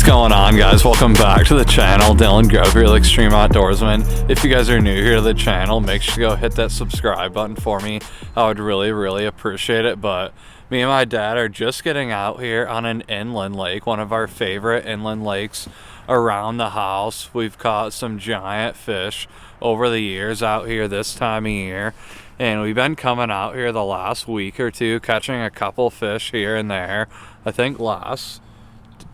going on, guys? Welcome back to the channel. Dylan Grove here with Extreme.Outdoorsmen. If you guys are new here to the channel, make sure to go hit that subscribe button for me. I would really appreciate it. But me and my dad are just getting out here on an inland lake, one of our favorite inland lakes around the house. We've caught some giant fish over the years out here this time of year, and we've been coming out here the last week or two, catching a couple fish here and there. I think last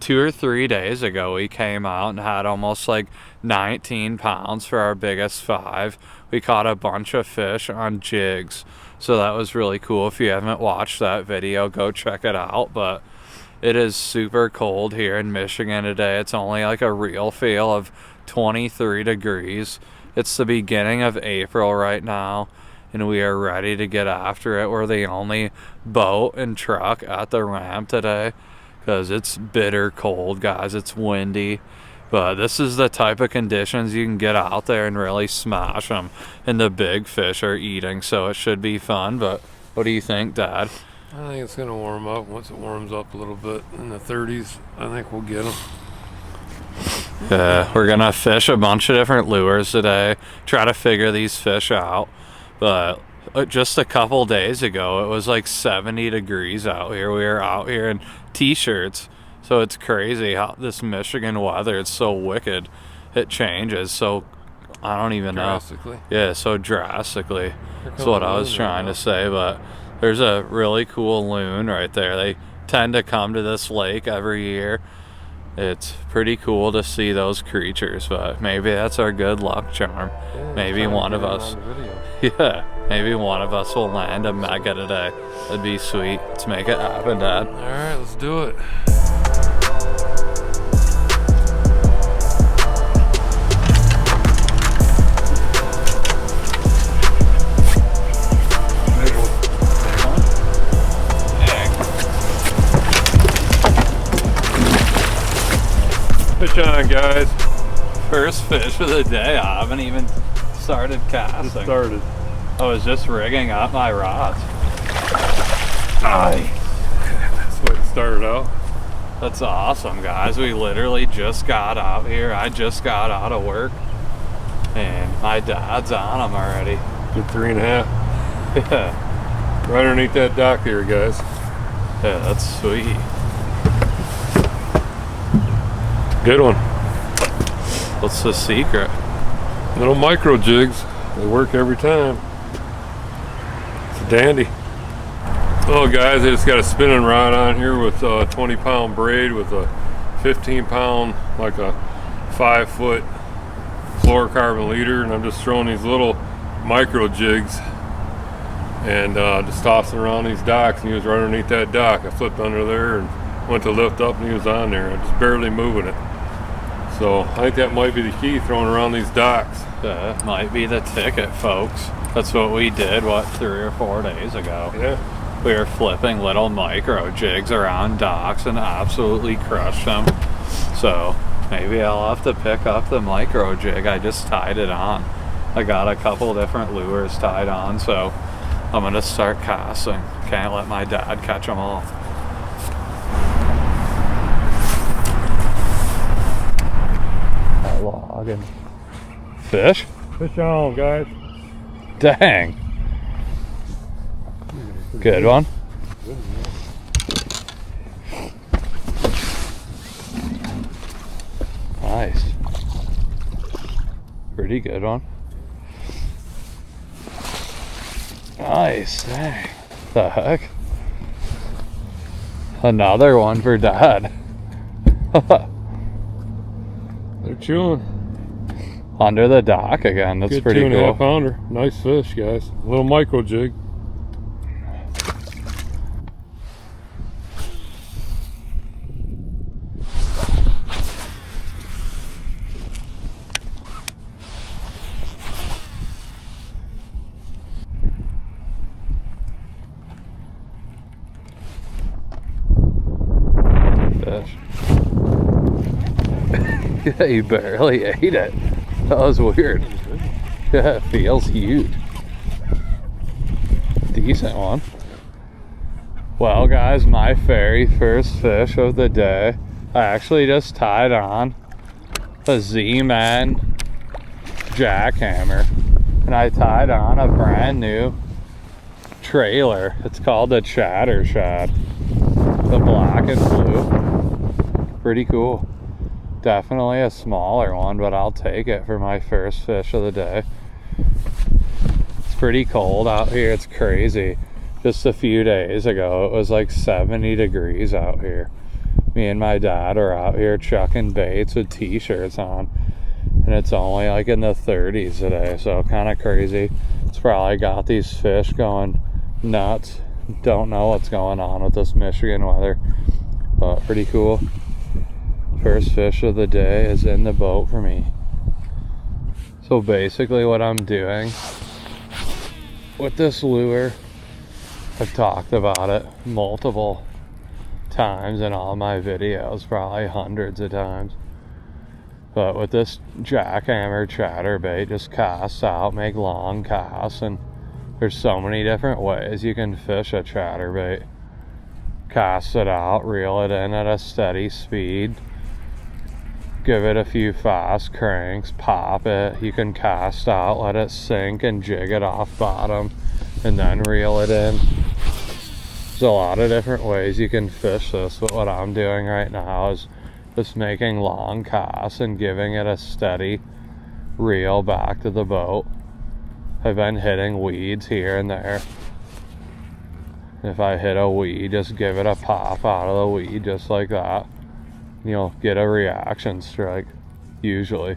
2 or 3 days ago we came out and had almost like 19 pounds for our biggest 5. We caught a bunch of fish on jigs, so that was really cool. If you haven't watched that video, go check it out. But it is super cold here in Michigan today. It's only like a real feel of 23 degrees. It's the beginning of April right now, and we are ready to get after it. We're the only boat and truck at the ramp today because it's bitter cold, guys. It's windy, but this is the type of conditions you can get out there and really smash them, and the big fish are eating, so it should be fun. But what do you think, Dad? I think it's gonna warm up. Once it warms up a little bit in the 30s, I think we'll get them. Yeah, we're gonna fish a bunch of different lures today, try to figure these fish out. But just a couple days ago, it was like 70 degrees out here. We were out here in t-shirts, so it's crazy how this Michigan weather, it's so wicked. It changes, so I don't even know. Yeah, so drastically. That's what I was trying to say. But there's a really cool loon right there. They tend to come to this lake every year. It's pretty cool to see those creatures, but maybe that's our good luck charm. Yeah, maybe one of us, maybe one of us will land a mega today. That'd be sweet. Let's make it happen, Dad. All right, let's do it. Fish on, guys. First fish of the day. I haven't even started casting. Just started. I was just rigging up my rods. Aye. That's the way it started out. That's awesome, guys. We literally just got out here. I just got out of work, and my dad's on them already. Good 3.5. Yeah. Right underneath that dock here, guys. Yeah, that's sweet. Good one. What's the secret? Little micro jigs. They work every time. It's a dandy. Oh, guys, I just got a spinning rod on here with a 20-pound braid with a 15-pound, like a 5-foot fluorocarbon leader, and I'm just throwing these little micro jigs and just tossing around these docks, and he was right underneath that dock. I flipped under there and went to lift up, and he was on there. I'm just barely moving it. So I think that might be the key, throwing around these docks. That might be the ticket, folks. That's what we did, what, 3 or 4 days ago? Yeah. We were flipping little micro jigs around docks and absolutely crushed them. So maybe I'll have to pick up the micro jig. I just tied it on. I got a couple different lures tied on, so I'm gonna start casting. Can't let my dad catch them all. Log and fish. Fish on, guys. Dang. Good one. Nice. Pretty good one. Nice. Dang. The heck? Another one for Dad. They're chewing. Under the dock again. That's good pretty cool. 2.5 pounder. Nice fish, guys. A little micro jig. Fish. Yeah, you barely ate it. That was weird. Yeah, it feels huge. Decent one. Well, guys, my very first fish of the day I actually just tied on a Z-Man JackHammer, and I tied on a brand new trailer. It's called the ChatterShad, the black and blue. Pretty cool. Definitely a smaller one, but I'll take it for my first fish of the day. It's pretty cold out here. It's crazy. Just a few days ago, it was like 70 degrees out here. Me and my dad are out here chucking baits with t-shirts on, and it's only like in the 30s today, so kind of crazy. It's probably got these fish going nuts. Don't know what's going on with this Michigan weather, but pretty cool. First fish of the day is in the boat for me. So basically what I'm doing with this lure, I've talked about it multiple times in all my videos, probably hundreds of times, but with this JackHammer chatterbait, just cast out, make long casts, and there's so many different ways you can fish a chatterbait. Cast it out, reel it in at a steady speed, give it a few fast cranks, pop it. You can cast out, let it sink, and jig it off bottom, and then reel it in. There's a lot of different ways you can fish this, but what I'm doing right now is just making long casts and giving it a steady reel back to the boat. I've been hitting weeds here and there. If I hit a weed, just give it a pop out of the weed just like that. You'll get a reaction strike, usually.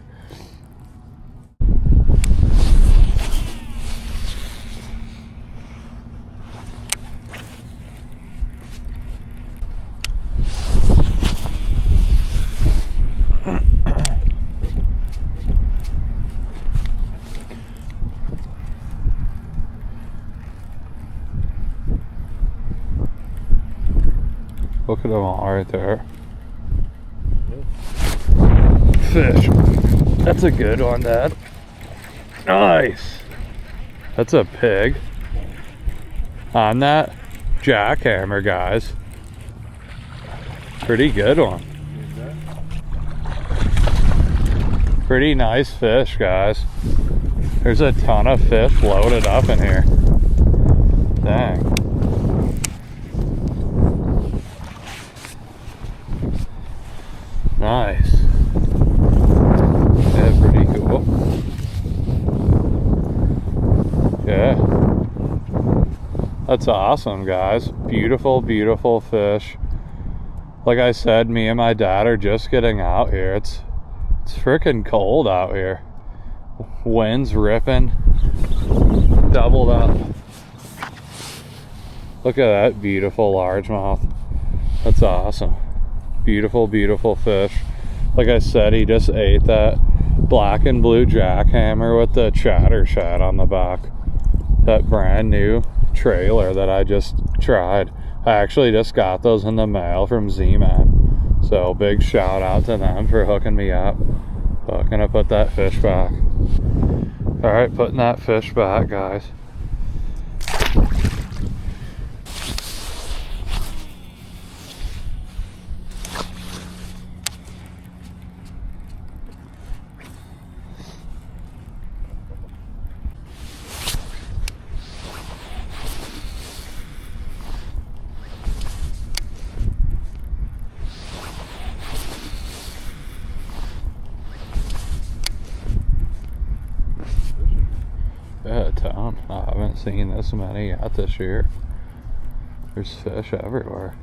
Look at them all right there. Fish. That's a good one, Dad. Nice. That's a pig. On that JackHammer, guys. Pretty good one. Pretty nice fish, guys. There's a ton of fish loaded up in here. Dang. Nice. Yeah, pretty cool. Yeah. That's awesome, guys. Beautiful, beautiful fish. Like I said, me and my dad are just getting out here. It's freaking cold out here. Wind's ripping. Doubled up. Look at that beautiful largemouth. That's awesome. Beautiful, beautiful fish. Like I said, he just ate that black and blue JackHammer with the ChatterShad on the back. That brand new trailer that I just tried. I actually just got those in the mail from Z-Man. So big shout out to them for hooking me up. But gonna put that fish back. Alright, putting that fish back, guys. Yeah, a ton. I haven't seen this many yet this year. There's fish everywhere.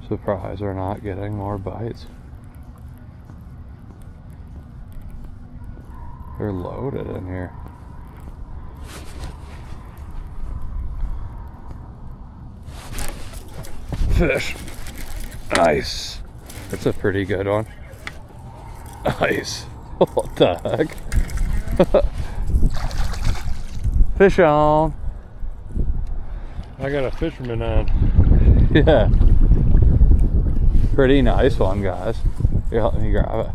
Surprised we're not getting more bites. They're loaded in here. Fish. Nice. That's a pretty good one. Nice. What the heck? Fish on. I got a fisherman on. Yeah. Pretty nice one, guys. Here, let me grab it.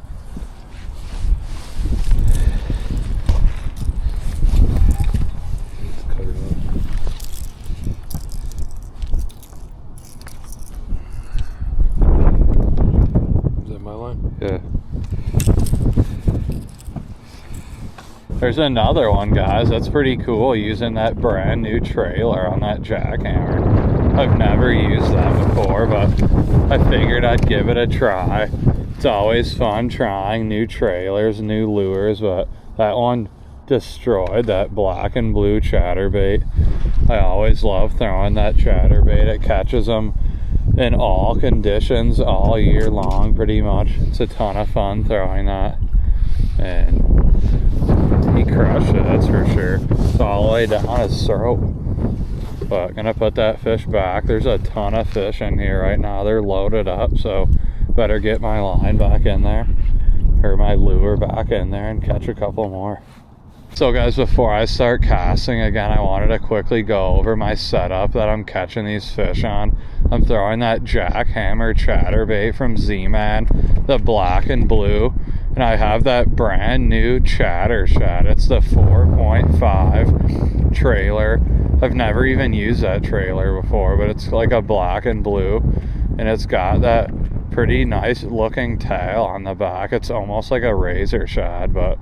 There's another one, guys. That's pretty cool, using that brand new trailer on that JackHammer. I've never used that before, but I figured I'd give it a try. It's always fun trying new trailers, new lures, but that one destroyed that black and blue chatterbait. I always love throwing that chatterbait. It catches them in all conditions all year long, pretty much. It's a ton of fun throwing that, and he crushed it, that's for sure. It's all the way down his throat. But gonna put that fish back. There's a ton of fish in here right now. They're loaded up, so better get my line back in there, or my lure back in there, and catch a couple more. So guys, before I start casting again, I wanted to quickly go over my setup that I'm catching these fish on. I'm throwing that JackHammer chatterbait from Z-Man, the black and blue, and I have that brand new ChatterShad. It's the 4.5 trailer. I've never even used that trailer before, but it's like a black and blue, and it's got that pretty nice looking tail on the back. It's almost like a razor shad, but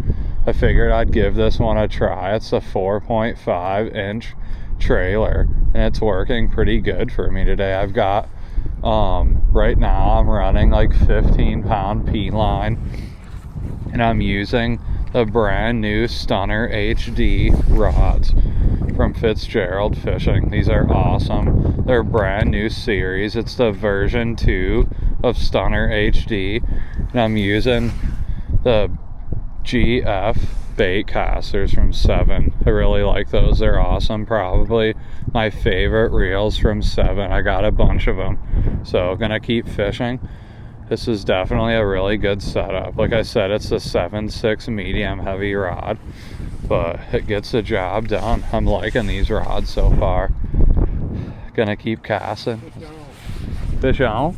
I figured I'd give this one a try. It's a 4.5 inch trailer, and it's working pretty good for me today. I've got right now I'm running like 15-pound P line, and I'm using the brand new Stunner HD rods from Fitzgerald Fishing. These are awesome. They're a brand new series. It's the version 2 of Stunner HD, and I'm using the GF bait casters from 7. I really like those. They're awesome. Probably my favorite reels from 7. I got a bunch of them, so gonna keep fishing. This is definitely a really good setup. Like I said, it's a 7.6 medium heavy rod, but it gets the job done. I'm liking these rods so far. Gonna keep casting. Fish on.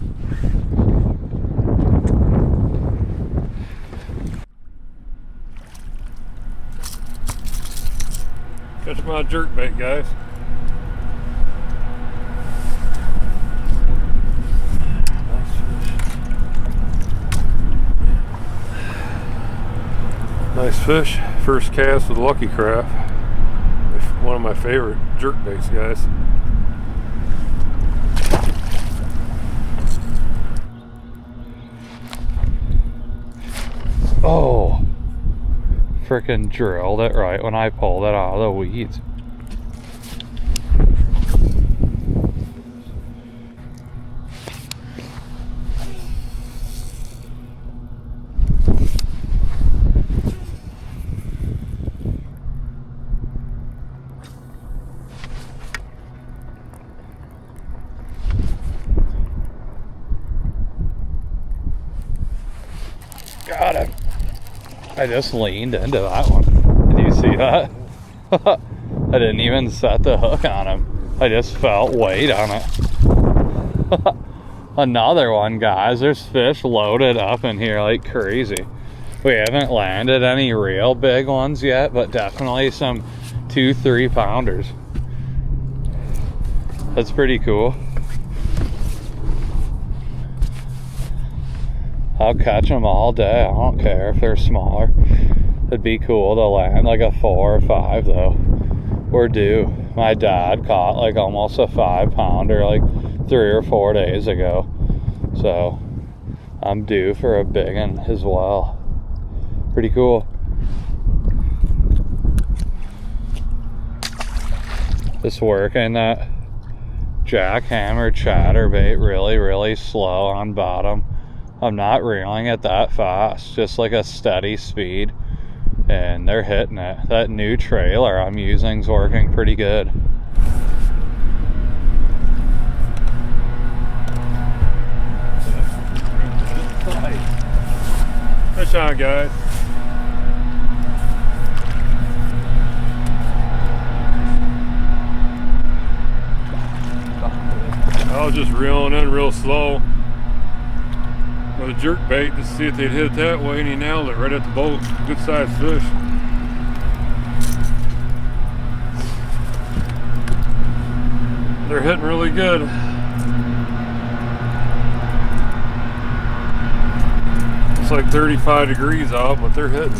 Catch my jerkbait, guys. Nice fish. First cast with Lucky Craft. One of my favorite jerkbaits, guys. Oh, freaking drilled it right when I pulled it out of the weeds. Got him. I just leaned into that one. Did you see that? I didn't even set the hook on him. I just felt weight on it. Another one, guys. There's fish loaded up in here like crazy. We haven't landed any real big ones yet, but definitely some 2-3 pounders. That's pretty cool. I'll catch them all day. I don't care if they're smaller. It'd be cool to land like a 4 or 5 though. We're due. My dad caught like almost a 5-pounder like 3 or 4 days ago. So I'm due for a big one as well. Pretty cool. Just working that JackHammer chatterbait really slow on bottom. I'm not reeling it that fast, just like a steady speed, and they're hitting it. That new trailer I'm using is working pretty good. Fish on, guys. I was just reeling in real slow with a jerk bait to see if they'd hit it that way, and he nailed it right at the boat. Good sized fish. They're hitting really good. It's like 35 degrees out, but they're hitting.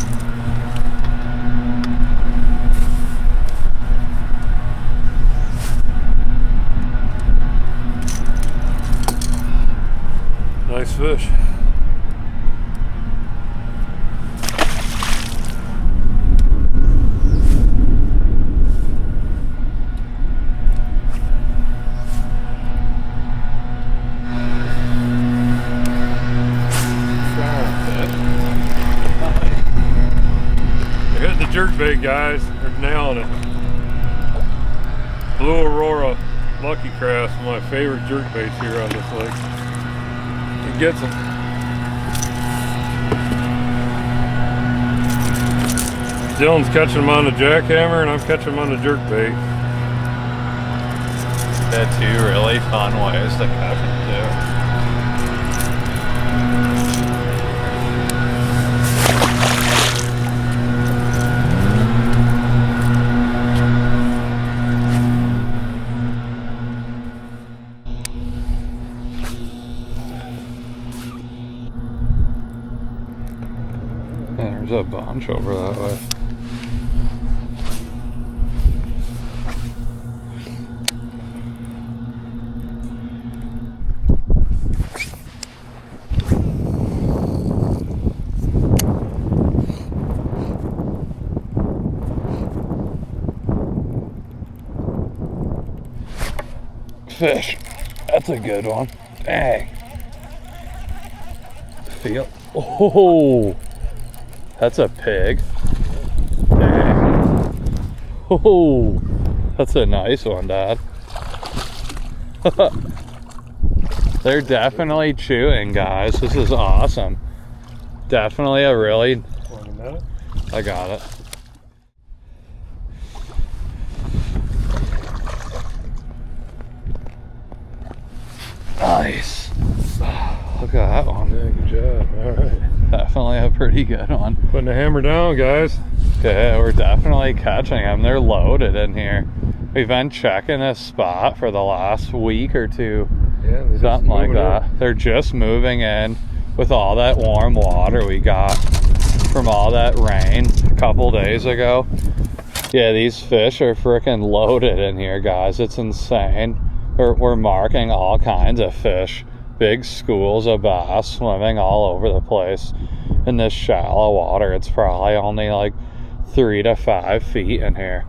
nice fish. They're hitting the jerkbait, guys. They're nailing it. Blue Aurora Lucky Crafts, one of my favorite jerkbaits here on this lake. It gets them. Dylan's catching them on the JackHammer and I'm catching them on the jerkbait. Got two really fun ways to catch them too. There's a bunch over that way. Fish. That's a good one. Dang. Feel. Oh. That's a pig. Dang. Oh, that's a nice one, Dad. They're definitely chewing, guys. This is awesome. Definitely a really... I got it. Nice. Look at that one. Yeah, good job. All right. Definitely a pretty good one. Putting the hammer down, guys. Okay, we're definitely catching them. They're loaded in here. We've been checking this spot for the last week or two. Yeah, something like that. They're just moving in with all that warm water we got from all that rain a couple days ago. Yeah, these fish are freaking loaded in here, guys. It's insane. We're marking all kinds of fish. Big schools of bass swimming all over the place in this shallow water. It's probably only like 3 to 5 feet in here,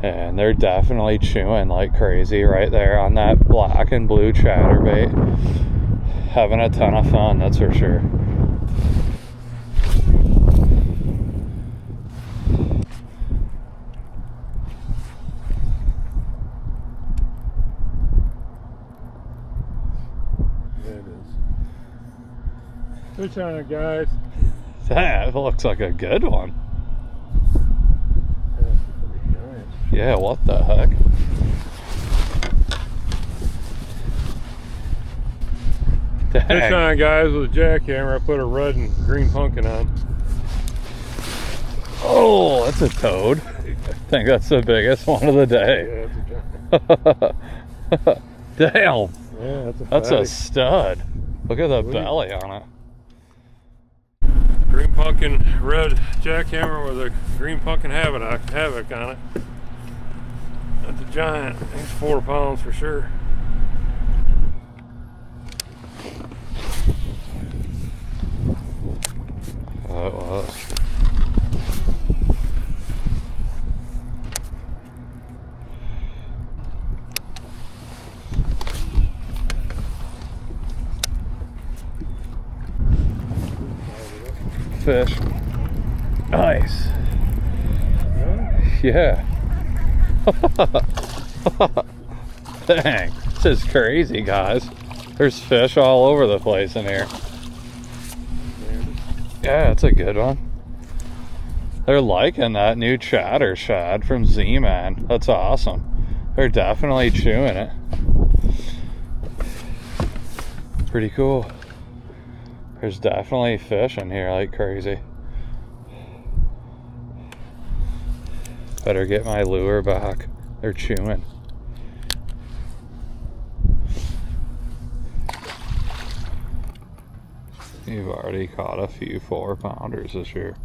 and they're definitely chewing like crazy right there on that black and blue chatterbait. Having a ton of fun, that's for sure. Fish on it, guys. That looks like a good one. Yeah, what the heck? Dang. Fish on, guys, with a JackHammer. I put a red and green pumpkin on. Oh, that's a toad. I think that's the biggest one of the day. Yeah, Damn. yeah, That's a stud. Look at the belly on it. Green pumpkin, red JackHammer with a green pumpkin havoc on it. That's a giant. He's 4 pounds for sure. Oh, it was. Fish. Nice. Yeah. Dang. This is crazy, guys. There's fish all over the place in here. Yeah, it's a good one. They're liking that new ChatterShad from Z-Man. That's awesome. They're definitely chewing it. Pretty cool. There's definitely fish in here like crazy. Better get my lure back. They're chewing. You've already caught a few 4-pounders this year.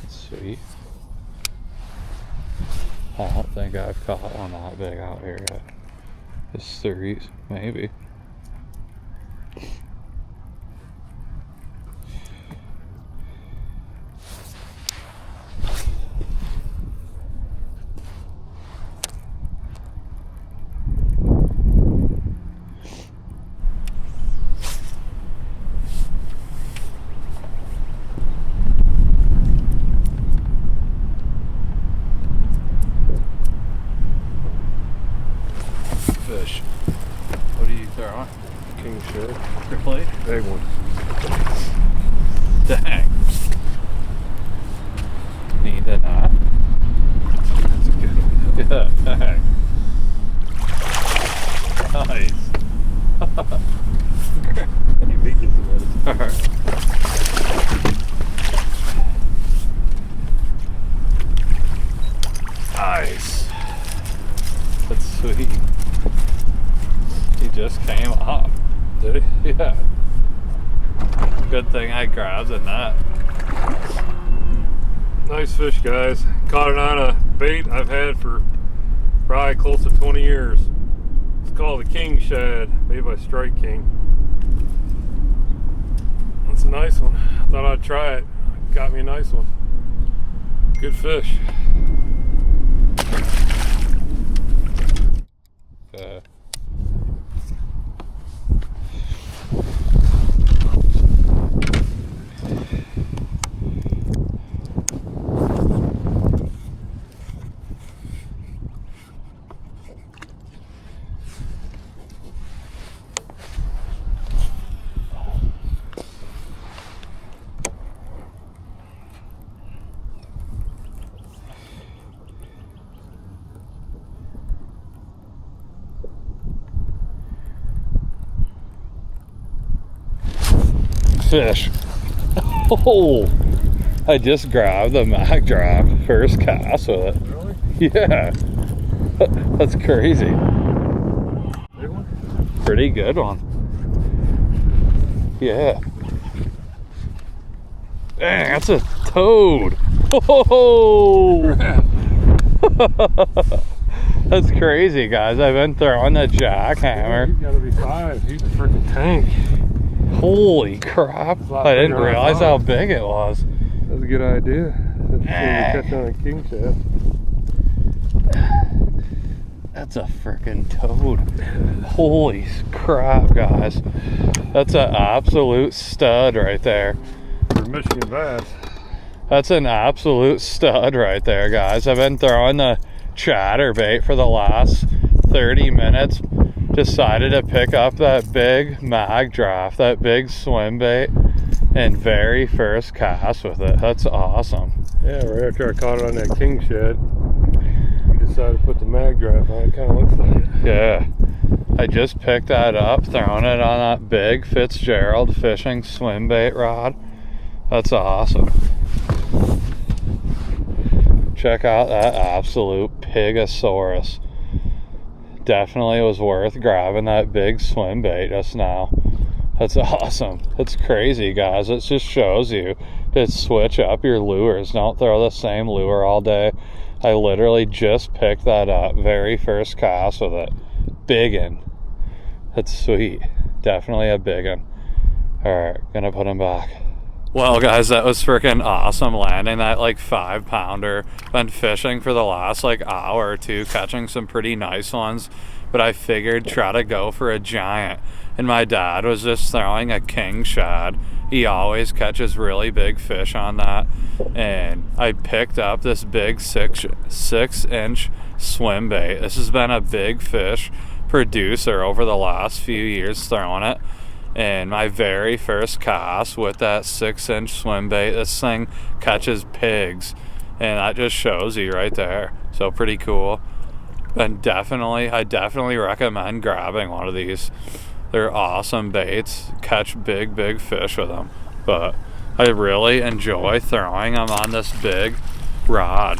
Sweet. I don't think I've caught one that big out here yet. Just 3s, maybe. fish. What are you throwing? King shad. Your plate? Big one. Dang. Need a knot. That's a good one. Yeah, dang. Nice. You beat it to Alright. Nice. That's sweet. He just came off. Did he? Yeah. Good thing I grabbed a net. Nice fish, guys. Caught it on a bait I've had for probably close to 20 years. It's called the King Shad, made by Strike King. That's a nice one. I thought I'd try it. Got me a nice one. Good fish. Fish. Oh, I just grabbed the Magdraft first cast with it. Really? Yeah. That's crazy. Big one? Pretty good one. Yeah. Dang, that's a toad. Oh! That's crazy, guys. I've been throwing the JackHammer. He's gotta be 5. He's a freaking tank. Holy crap. I didn't realize how big it was. That's a good idea. That's catch on a king shad. That's a freaking toad. Holy crap, guys. That's an absolute stud right there. For Michigan bass. That's an absolute stud right there, guys. I've been throwing the chatterbait for the last 30 minutes. Decided to pick up that big Magdraft, that big swim bait, and very first cast with it. That's awesome. Yeah, right after I caught it on that king shad, we decided to put the Magdraft on. It kind of looks like it. Yeah. I just picked that up, throwing it on that big Fitzgerald fishing swim bait rod. That's awesome. Check out that absolute Pigosaurus. Definitely was worth grabbing that big swim bait just now. That's awesome. That's crazy, guys. It just shows you to switch up your lures. Don't throw the same lure all day. I literally just picked that up. Very first cast with it. Biggin. That's sweet. Definitely a biggin. Alright, gonna put him back. Well, guys, that was freaking awesome landing that like 5-pounder. Been fishing for the last like hour or two, catching some pretty nice ones, but I figured try to go for a giant. And my dad was just throwing a king shad. He always catches really big fish on that. And I picked up this big 6-inch swim bait. This has been a big fish producer over the last few years throwing it. And my very first cast with that 6-inch swim bait, this thing catches pigs, and that just shows you right there. So pretty cool. And I definitely recommend grabbing one of these. They're awesome baits. Catch big fish with them. But I really enjoy throwing them on this big rod,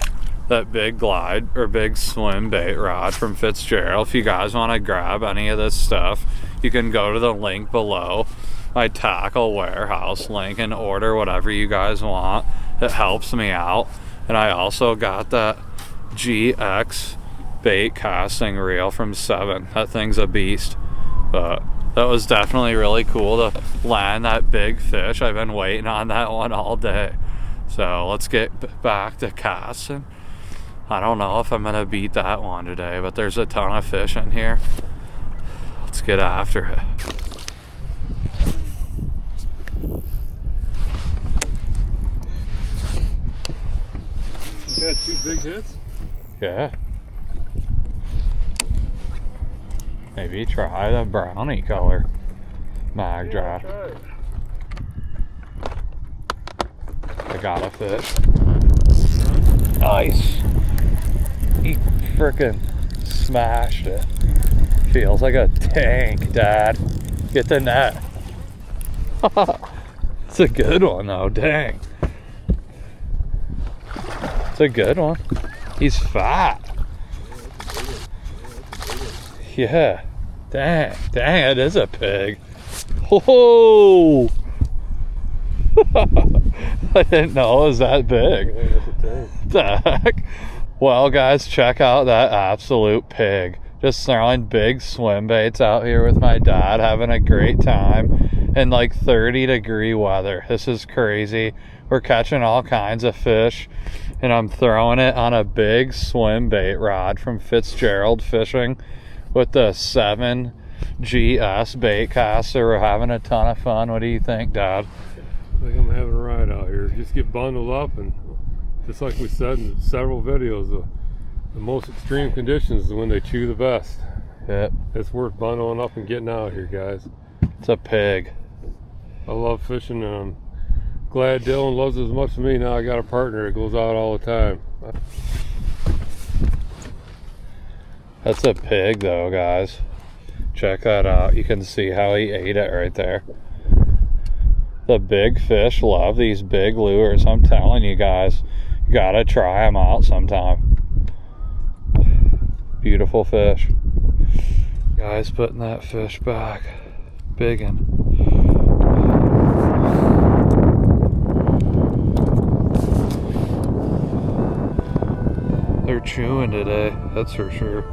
that big glide or big swim bait rod from Fitzgerald. If you guys want to grab any of this stuff, you can go to the link below, my tackle warehouse link, and order whatever you guys want. It helps me out. And I also got that GX bait casting reel from 7. That thing's a beast. But that was definitely really cool to land that big fish. I've been waiting on that one all day. So let's get back to casting. I don't know if I'm gonna beat that one today, but there's a ton of fish in here. Let's get after it. You got 2 big hits? Yeah. Maybe try the brownie color Magdraft. I got a fish. Nice. He frickin' smashed it. Feels like a tank, Dad. Get the net. It's a good one though, dang. It's a good one. He's fat. Yeah. Dang, it is a pig. Whoa! I didn't know it was that big. The heck? Well, guys, check out that absolute pig. Just throwing big swim baits out here with my dad, having a great time in like 30-degree weather. This is crazy. We're catching all kinds of fish, and I'm throwing it on a big swim bait rod from Fitzgerald Fishing with the 7GS bait caster. We're having a ton of fun. What do you think, Dad? I think I'm having a ride out here. Just get bundled up, and just like we said in several videos, the most extreme conditions is when they chew the best. Yep. It's worth bundling up and getting out here, guys. It's a pig. I love fishing, and I'm glad Dylan loves it as much as me. Now I got a partner that goes out all the time. That's a pig though, guys. Check that out. You can see how he ate it right there. The big fish love these big lures. I'm telling you guys, you gotta try them out sometime. Beautiful fish. Guys, putting that fish back. Biggin'. They're chewing today, that's for sure.